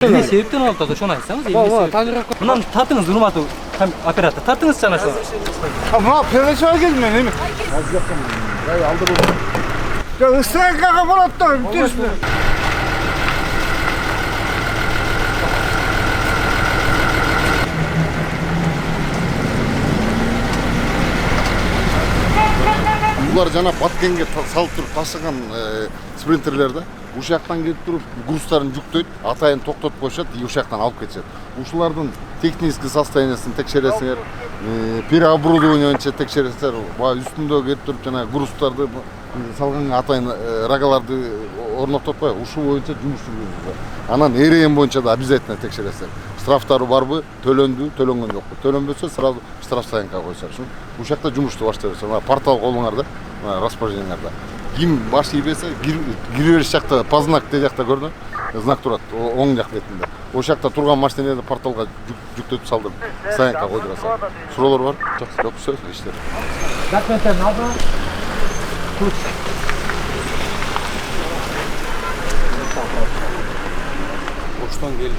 Ne sebepten oldu da şunu açsanız. Bundan tartınız durmadı operatör. Tartınız sana şu. Ama perişan gelmiyor değil mi? Az yaptım. Ya aldı bunu. Ya ısrar kaka bıraktım. Düşme. Bunlar jana Batkенге салып туруп ташыган спринтерлерде ушул жактан келип туруп грузтарын жүктөйт, атайын токтотуп коюшат, ушул жактан алып кетишет. Ушулардын технический состояниясын текшересиңер, переоборудование текшересиңер, баягы үстүндө келип туруп жана грузтарды салган атайын рагаларды орнототпай, ушул боюнча жумуш жүргүзүлөт. Анан РМ боюнча да обязательно текшересиңер. Штрафтары барбы, төлөндү, төлөнгөн жокпу. Төлөнбөсө сразу штраф стоянкага коюшат. Ушул жакта жумушту баштайбыз. Портал колуңарда, распоряжениеңарда. Ким баш ийбесе, кире бериш жакта познак де жакта көрдүң? Знак турат, оң жак бетинде. Ошол жакта турган машинелерди порталга жүктөтүп салдырып, стоянкага койдурасың. Суроолор бар? Жакшы, жок, все, иштер. Документтерин алдыңыз.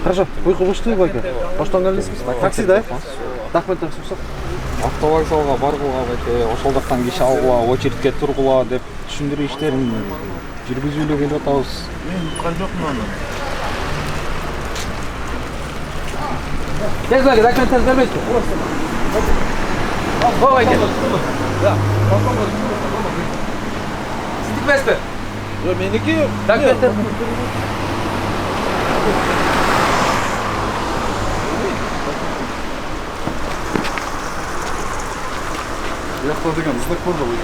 Хорошо, вы кылышты байке. Оштон келдиңизби? Такси да? Документтер суксак. Автовокзалга баргыла байке, ошол жактан киши алгыла, очередке тургула деп түшүндүрүү иштерин жүргүзүүлү келип атабыз. Men уккан жокмун аны. Tez bayke, dokumentlerinizi vermeyiniz. O bayke. Siz dikmez mi? Yo meniki Dokumentler. Жакта деген знак бар да бул.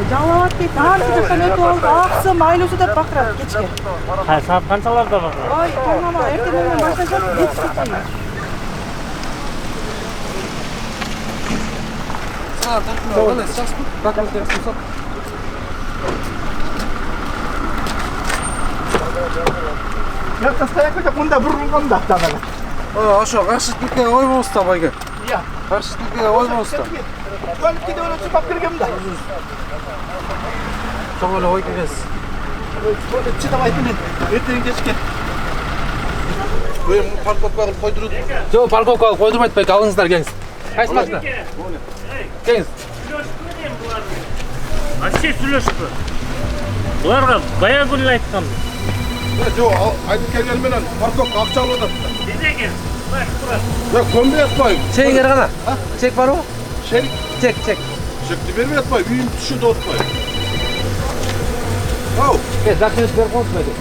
Жалаватты тарсы жақтан өтіп алды, ақсы майлысы деп бақырады кешке. Saat kaçalarda bak? Ой, қоймама, ертеңнен баштасақ, жетістік дейін. Yakta stoyanka жоқ, мұнда бір рулған да тағала. ошо каршылыкка ойбоңуз да байке. Иә. Каршылыкка ойбоңуз да. Көлікке де өлі çıkап келгем да. Чоң эле ой келесиз. Чыдабайтын мен, ертең кешке. Мен парковкага койдуруп. Жоқ, парковкаға қойдырмайды байке, алыңыздар келіңіз. Қайсы машина? Келіңіз. Вообще сүйлөшпү. Буларга баягы эле айткам. Жок, айтып келген менен парковка акча алып атат. Неге? Бак, турат. Жок, көнбөй атпайбы? Чегиңер қана. Чек бар ғой? Чек? Чек. Чекти бербей атпайбы? Үйүм түшүндө атпайбы? Ау, Документ беріп қойыңыз байке.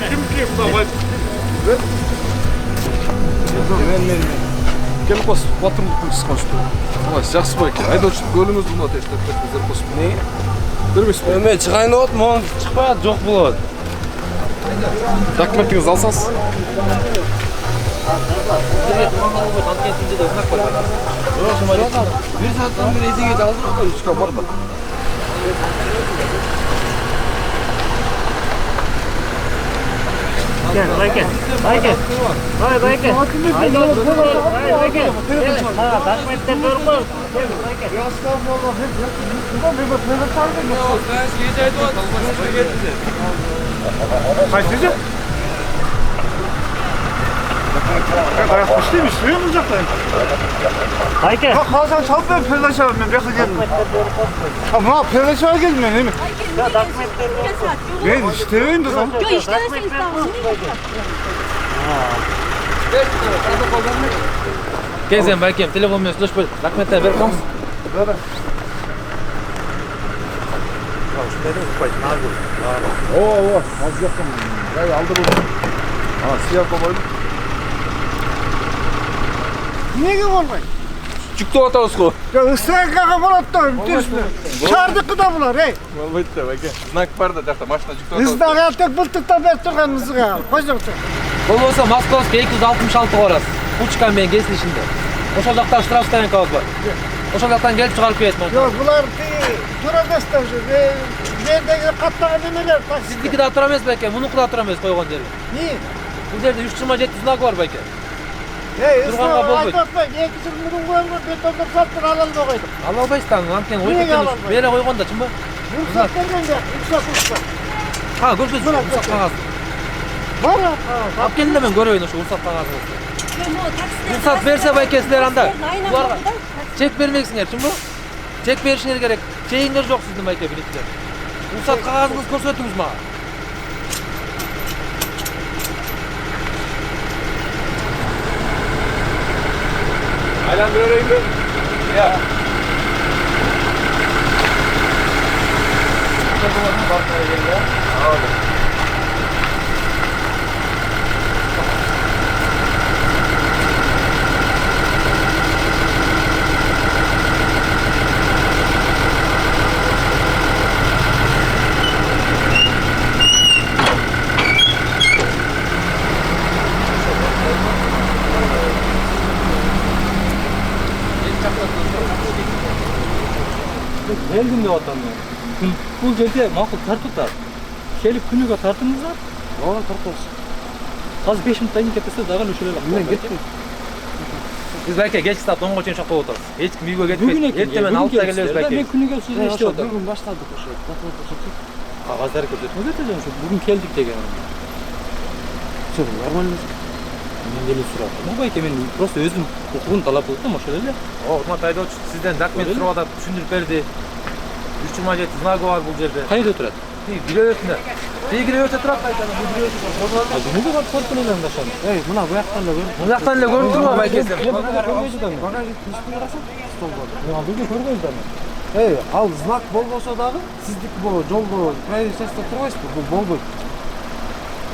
ким мына байт? Мен келип қос, батырмын кысқанышты. Ой, жақсы байке. Айдоочу көлүңүздү мына тештеп бериңиздер қосуп. Не? Бербейсизби? Мен шығайын деп отырмын, оң шықпай жоқ болады. Документиңизди алсаңыз. Bir saatten beri ezin gece aldın mı? Üçka бар да. Gel, bayke. Bayke. Bay bayke. Haydi otur. Bay bayke. Ha, dokumentler dur koy. Gel bayke. Қайтты? Аяқ істейміз, сүйем бұл жақта. Bayke. Қаласаң салып мен передача мен бияққа келдім. Мына передачаға келдім мен еме. Ya dokumentler dur koy. Мен іштебейін де там. Жоқ, іштемесең істағыз. Келсем байкем, телефонмен сөйлеспей, документтер беріп қойыңыз. О, аз жактан. Жай алды bunu. Сыяр койдум. Неге болмайды? жүктөп атабыз го. Ысыракаға болады да, үмтесіне. Шардықы да бұлар, ей. Болбойт да, бәке. Знак бар да, жақта машина жүктөп атабыз. Ыздағы тек бұлтықтан беріп тұрған ызыға. Қойсаңшы. Болбосо Московский 266 барасыз. Пучка менен кесилишинде. Ошол жактан штрафстоянкабыз бар. Ошол жактан келип чыгарып берет мен. Yok, бұлар тұра еместер жүр. Жердегі қаттаған немелер такси. Сиздики да тура эмес байке, мунуку да тура эмес койгон жери. Не? Бул жерде 327 знак бар байке. Ей, Тұрғанға ысырағы болбойт. айтпай, 200 мыңын қойылған бетондар саттыр алалды қойдық. Ала албайсыздар, анткени Неге ойып ала кеткен албайсың? бере койгон да, чынбы? Рұқсат берген де, рұқсат рұқсат. Ha, көрсөтүңүз уруксат кагазын. Бар ма? Алып келин да мен көрөйүн ошо уруксат кагазын. Уруксат берсе байке силер анда буларга чек бермексиңер, чынбы? Чек беришиңер керек. Чегиңер жок сиздин байке билетсиңер. Уруксат кагазыңызды көрсөтүңүз мага. Айландырып берейинби? Иә. Келдим деп атам мен. Бул жерде макул тартып келип күнүгө тартыңыздар. Ооба, тартабыз. Азыр 5 минуттан кийин кетсе дагы ошол эле. Мен кеттим. Биз байке кечки саат 10го чейин шоктоп отурабыз. Эч ким үйгө кетпейт. Эртең менен 6да келебиз байке. Мен күнүгө сизди иштеп атам. Бүгүн баштадык ошо. Кагаздар көрсөтмө кетежем ушу бүгүн келдик деген. Всё нормально. Мен деле сурап. Байке мен просто өзүм укугун талап кылдым ошол эле. Урмат айдоочу, сизден документ сурап атат, түшүндүрүп берди. 327 знагы бар бул жерде. Кайда турат? Бирөөсүндө. Бегире өтө турат айта. Бүгүнкү бар коркун эле андашам. Эй, мына бу жактан эле көр. Мына жактан эле көрүп турбу байке сен? Багажник үстүнө карасаң, стол бар. Мен бүгүн көргөнбүз да. Эй, ал знак болбосо дагы сиздики бул жолго проезд турбайсызбы? Бул болбойт.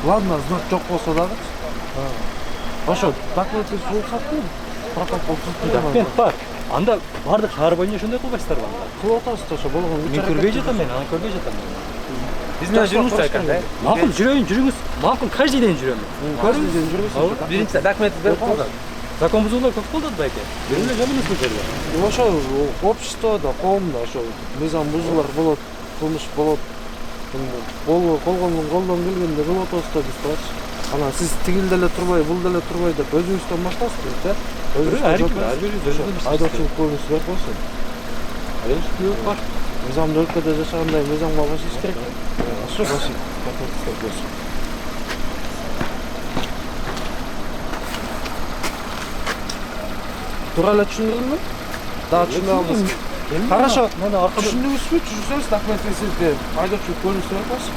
Ладно, знак жок болсо дагы. Ошо документти уруксатты. Протокол Документ бар. Анда бардык шаар боюнча ошондой кылбайсыздарбы анда? кылып атабыз да ошо болгон. Мен көрбөй жатам мен, аны көрбөй жатам. Биз менен жүрүңүз айкан. Макул жүрөйүн, жүрүңүз. Макул каждый день жүрөм. Көрүңүз жүрбөйсүз. Биринчи документ берип койгон. Закон бузуулар көп болот байке. Биринде жол эмес бул жерде. Ошо обществода, коомдо ошо мыйзам бузуулар болот, кылмыш болот. Колдон келгенде кылып атабыз да биз турачы. Ана сиз тигил деле турбай, бул деле турбай деп өзүңүздөн баштайсызбы, э? Айдоочулук көңүлүңүз берип койсун. Айдоочулук бар. Мыйзамдуу өлкөдө жашагандай мыйзамга башыңыз керек. Ошо башың. Туура эле түшүндүрдүңбү? Дагы түшүнө алдыңыз. Хорошо. Түшүндүңүзбү? Түшүнсөңүз документтенгизди. Айдоочулук көңүлүңүз берип койсун.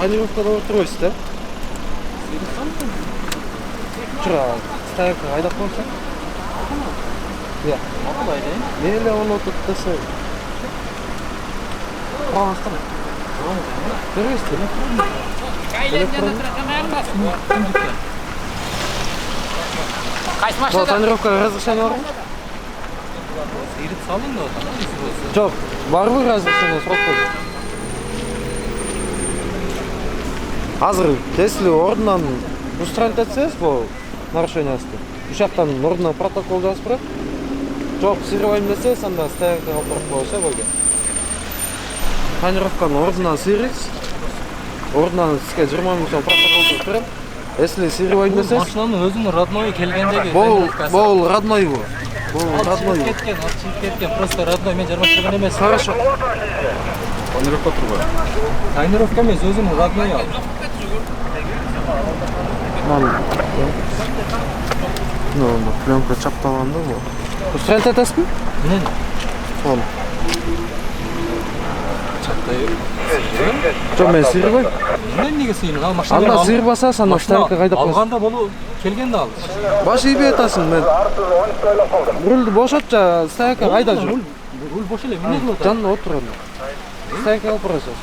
Тренировкада отырбайсыз да? Тура, стоянкага айдап коюңуздар. Иә. Макул айдайын. Мен эле оны отуруп десем. Кураңыздар. Бересиздер. Кайсы Бул машинада? тренировкага разрешение барбы? Ирип салдың да атам. Жок, барбы разрешение сурап койду. Азыр если ордунан устранить этсеңиз бул нарушениясты, уш жактан ордуна протокол жазып берет. Жок, сыйрабайм десеңиз, анда стоянкага алып барып коебуз, бойге. Тренировканы ордунан сыйрыйсыз. Ордунан сизге 20 миң сом протокол жазып берем. Если сырывайын десеңиз, Машинанын өзүнүн родной келгендеги. бул родной бу. Бул родной. Чыгып кеткен, просто родной мен жармаштырган эмес. Хорошо. Тонировка турбайбы? Тонировка эмес, өзүнүн родной ал. Пленка чапталганда бу. Устранить этесизби? Эмне? Сол. Жок, мен сырбайм. Эмнеге сыйын? Ал машина. Анда сырбаса, анда станка кайдап коесуң. Алганда болу келген да ал. Баш ийбей атасың, мен. Рулду бошотча, станка кайда жүр? Руль бош эле, эмне кылып атат? Жанына отур анда. Станка алып барасың.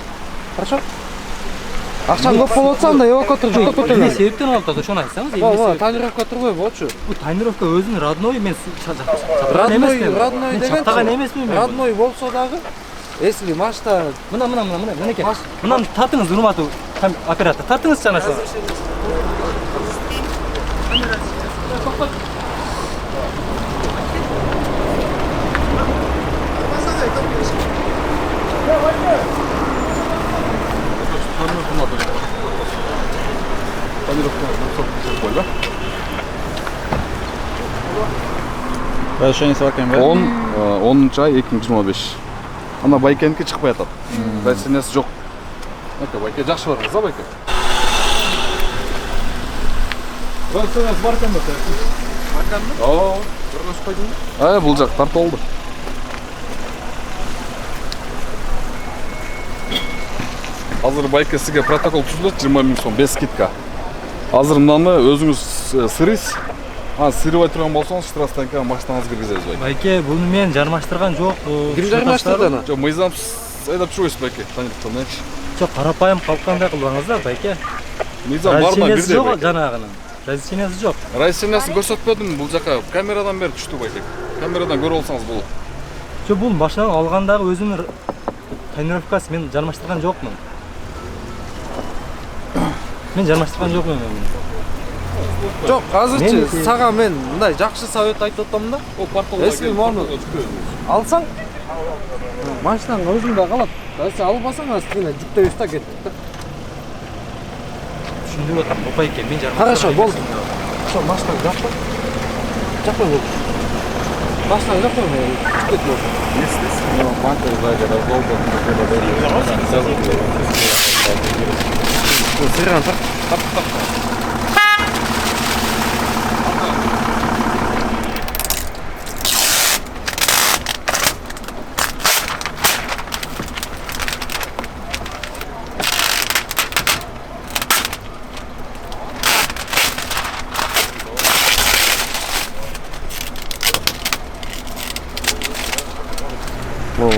Хорошо? Акчаң көп болуп атса, анда эвакуатор жүктөп Эмне кетелер. себептен алып атат, ошону айтсаңыз, эмне Ооба, себеп? тонировка турбай болчу. Бул тонировка өзүнүн родной, мен Родной мен чактаган эмесмин мен. Родной болсо дагы, если машина Мынакей. Мынаны тартыңыз, урматтуу оператор. Тартыңыз жана ошо. Разрешение сроками бар? 10 ай 2025. Ана Байкенке чыкпай атат. Разрешениеси жок. Эке Байке жакшы барыңыз да Байке. Разрешениеси бар экен да. Барганбы? Ооба. Көргөз койдуңбу? Бул жак тартып алды. Азыр Байке сизге протокол түзүлөт 20 000 сом без скидка. Азыр мынаны өзүңүз сырыйсыз. Сырыбай турган болсоңуз штрафстанкага машинаңызды киргизебиз Байке. Байке, буну мен жармаштырган жокпу. Ким жармаштырды аны? Жок, мыйзам айдап жүрөсүз Байке. Тонировканы. Жок, карапайым калкандай кылбаңыз да, Байке. Мыйзам баарына Разрешениеси бирдей. жок жанагынын. Разрешениеси жок. Разрешениесин көрсөтпөдүм, бул жака камерадан бери түштү Байке. Камерадан көрүп алсаңыз болот. Жо, бул машинаны алгандагы өзүнүн тонировкасы, мен жармаштырган жокмун. Мен жармаштырган жокмун мен. Жок, азырчы сага мен мындай жакшы совет айтып атам да. О, Если мону алсаң, машинаң өзүндө калат. Если албасаң, астына жүктөбөйсүз да кеттик да. Түшүндүрүп атам, Байке, мен жармаштырган. Хорошо, болду. Ошо машинаң жакпы. Жакпай болду. Машинаң жакпай болду. Сырган так.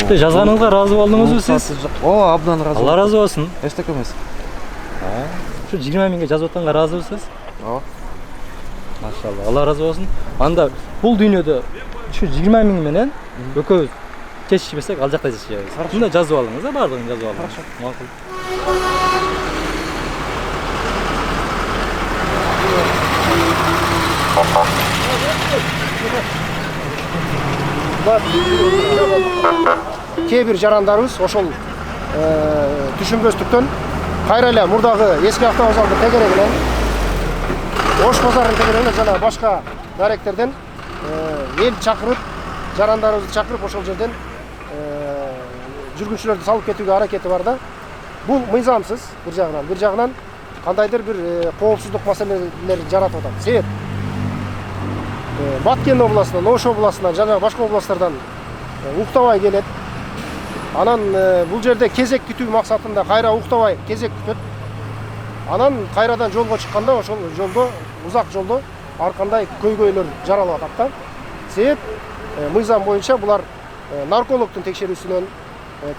Жазганыңызга ыраазы болдуңузбу сиз? О, абдан ыраазы. Алла ыраазы болсун. Эчтеке эмес. Ушу 20 000ге жазып атканга ыраазысыз? Ооба. Машалла, Алла ыраазы болсун. Анда бул дүйнөдө ушу 20 000 менен экөөбүз чечишпесек, ал жакта чечишебиз. Мында жазып алыңыз, баардыгын жазып алыңыз. Хорошо. Макул. Кээ бир жарандарыбыз ошол түшүнбөстүктөн кайра эле мурдагы эски автовокзалдын тегерегинен Ош базарынын тегерегинен жана башка даректерден эл чакырып, жарандарыбызды чакырып ошол жерден жүргүнчүлөрдү салып кетүүгө аракети бар да. Бул мыйзамсыз бир жагынан кандайдыр бир коопсуздук маселелерин жаратып атат. Себеп Баткен областынан, Ош областынан жана башка областтардан уктабай келет. Анан бул жерде кезек күтүү максатында кайра уктабай кезек күтөт. Анан кайрадан жолго чыкканда ошол жолдо, узак жолдо ар кандай көйгөйлөр жаралып атат да. Себеп мыйзам боюнча булар наркологдун текшерүүсүнөн,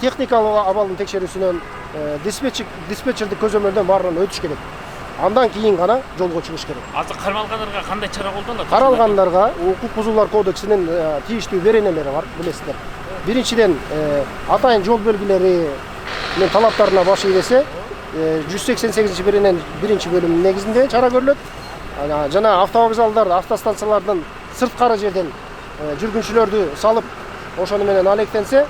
техникалык абалдын текшерүүсүнөн, диспетчердик көзөмөлдөн баарынан өтүш керек. Андан кийин гана жолго чыгыш керек. Азыр кармалгандарга кандай чара колдонот? Каралгандарга укук бузуулар кодексинин тийиштүү беренелери бар, билесиздер. Биринчиден атайын жол белгилери менен талаптарына баш ийбесе 188-берененин 1-бөлүмүнүн негизинде чара көрүлөт. Жана автовокзалдар, автостанциялардын сырткары жерден жүргүнчүлөрдү салып ошону менен алектенсе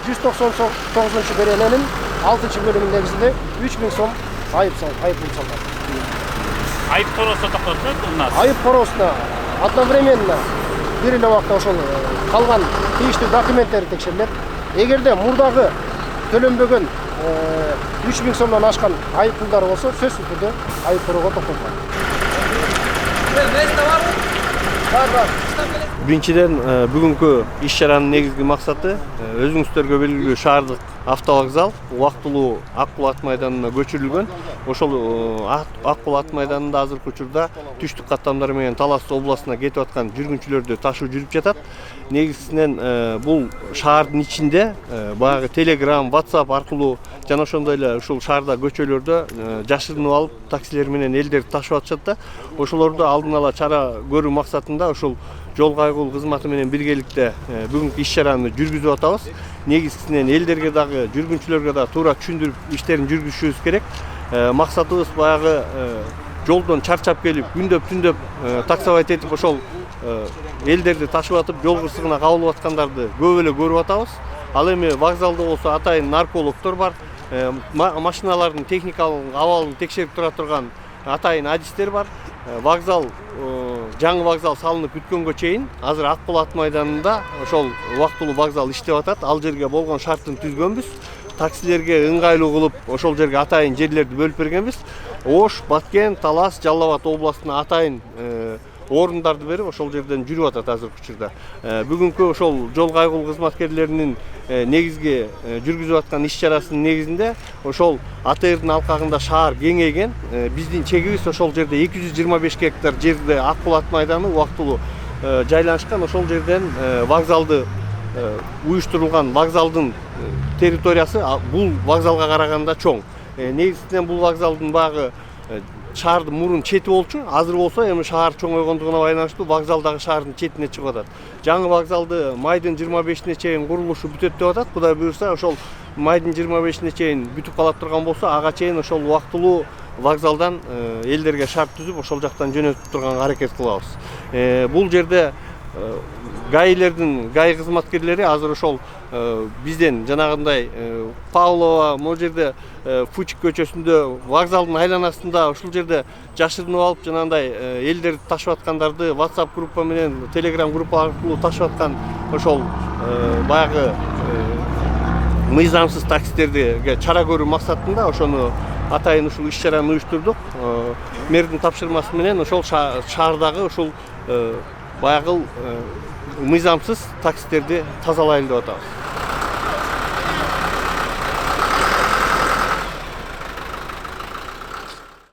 199-берененин 6-бөлүмүнүн негизинде 3000 сом айып салынат. Айып торосо токтотулат у нас. айып коросуна одновременно бир эле убакта ошол калган тийиштүү документтери текшерилет. Эгерде мурдагы төлөнбөгөн 3000 сомдон ашкан айып пулдары болсо, сөзсүз түрдө айып торого токтотулат. Биринчиден бүгүнкү иш-чаранын негизги максаты өзүңүздөргө белгилүү шаардык автовокзал убактылуу Ак Бул ат майданына көчүрүлгөн. Ошол Ак Бул ат майданында азыркы учурда түштүк каттамдары менен Талас областына кетип аткан жүргүнчүлөрдү ташуу жүрүп жатат. Негизинен бул шаардын ичинде баягы Telegram, WhatsApp аркылуу жана ошондой эле ушул шаарда көчөлөрдө жашырынып алып таксилер менен элдерди ташып атышат да. Ошолорду алдын ала чара көрүү максатында ушул жол кайгыл кызматы менен биргеликте бүгүнкү иш-чараны жүргүзүп атабыз. Негизинен элдерге дагы жүргүнчүлөргө да туура түшүндүрүп иштерин жүргүзүшүбүз керек. Максатыбыз баягы жолдон чарчап келип, күндөп-түндөп таксовать этип ошол элдерди ташып атып, жол кырсыгына кабылып аткандарды көп эле көрүп атабыз. Ал эми вокзалда болсо атайын наркологдор бар, машиналардын техникалык абалын текшерип тура турган атайын адистер бар. Вокзал жаңы вокзал салынып бүткөнгө чейин азыр Ак Бул ат майданында ошол убактылуу вокзал иштеп атат. Ал жерге болгон шарттын түзгөнбүз. Таксилерге ыңгайлуу кылып ошол жерге атайын жерлерди бөлүп бергенбиз. Ош, Баткен, Талас, Жалал Абад областына атайын орундарды берип ошол жерден жүрүп атат азыркы учурда. Бүгүнкү ошол жол кайгыл кызматкерлеринин негизги жүргүзүп аткан иш-чарасынын негизинде ошол АТРдын алкагында шаар кеңейген. Биздин чегибиз ошол жерде 225 гектар жерде Ак Бул ат майданы убактылуу жайланышкан. Ошол жерден вокзалды уюштурулган вокзалдын территориясы бул вокзалга караганда чоң. Негизинен бул вокзалдын багы шаардын мурун чети болчу. Азыр болсо эми шаар чоңойгондугуна байланыштуу вокзалдагы шаардын четине чыгып атат. Жаңы вокзалды майдын 25-ине чейин курулушу бүтөт деп атат. Кудай буюрса ошол майдын 25-ине чейин бүтүп кала турган болсо, ага чейин ошол убактылуу вокзалдан элдерге шарт түзүп, ошол жактан жөнөтүп турганга аракет кылабыз. Бул жерде ГАИ кызматкерлери азыр ошол бизден жанагындай Павлова, могу жерде Фучик көчөсүндө вокзалдын айланасында ушул жерде жашырынып алып жанагындай элдерди ташып аткандарды WhatsApp группа менен Telegram группа аркылуу ташып аткан ошол баягы мыйзамсыз таксистерге чара көрүү максатында ошону атайын ушул иш-чараны уюштурдук. Мэрдин тапшырмасы менен ошол шаардагы ушул баягы мыйзамсыз таксистерди тазалайлы деп атабыз.